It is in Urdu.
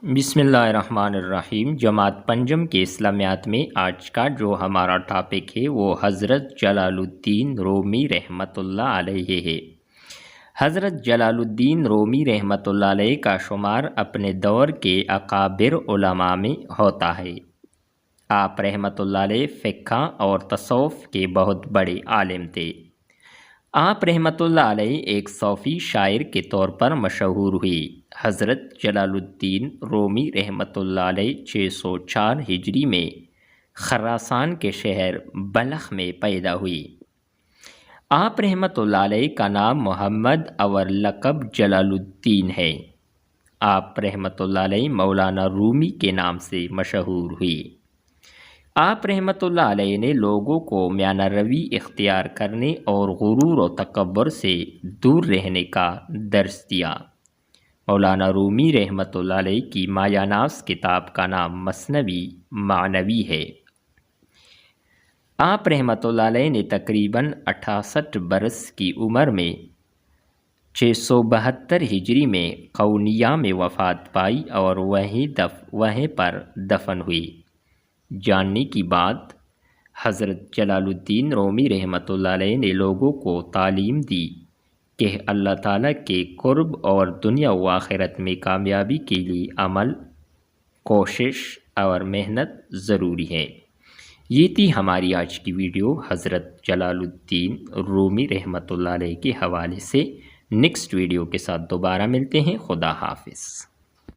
بسم اللہ الرحمن الرحیم۔ جماعت پنجم کے اسلامیات میں آج کا جو ہمارا ٹاپک ہے وہ حضرت جلال الدین رومی رحمۃ اللہ علیہ ہے۔ حضرت جلال الدین رومی رحمۃ اللہ علیہ کا شمار اپنے دور کے اکابر علماء میں ہوتا ہے۔ آپ رحمۃ اللہ علیہ فقہ اور تصوف کے بہت بڑے عالم تھے۔ آپ رحمۃ اللہ علیہ ایک صوفی شاعر کے طور پر مشہور ہوئی۔ حضرت جلال الدین رومی رحمۃ اللہ علیہ 604 ہجری میں خراسان کے شہر بلخ میں پیدا ہوئی۔ آپ رحمۃ اللہ علیہ کا نام محمد اور لقب جلال الدین ہے۔ آپ رحمۃ اللہ علیہ مولانا رومی کے نام سے مشہور ہوئی۔ آپ رحمۃ اللہ علیہ نے لوگوں کو میانہ روی اختیار کرنے اور غرور و تکبر سے دور رہنے کا درس دیا۔ مولانا رومی رحمۃ اللہ علیہ کی مایاناز کتاب کا نام مثنوی معنوی ہے۔ آپ رحمۃ اللہ علیہ نے تقریباً 68 برس کی عمر میں 672 ہجری میں قونیہ میں وفات پائی اور وہیں پر دفن ہوئی۔ جاننے کی بات، حضرت جلال الدین رومی رحمۃ اللہ علیہ نے لوگوں کو تعلیم دی کہ اللہ تعالیٰ کے قرب اور دنیا و آخرت میں کامیابی کے لیے عمل، کوشش اور محنت ضروری ہے۔ یہ تھی ہماری آج کی ویڈیو حضرت جلال الدین رومی رحمۃ اللہ علیہ کے حوالے سے۔ نیکسٹ ویڈیو کے ساتھ دوبارہ ملتے ہیں۔ خدا حافظ۔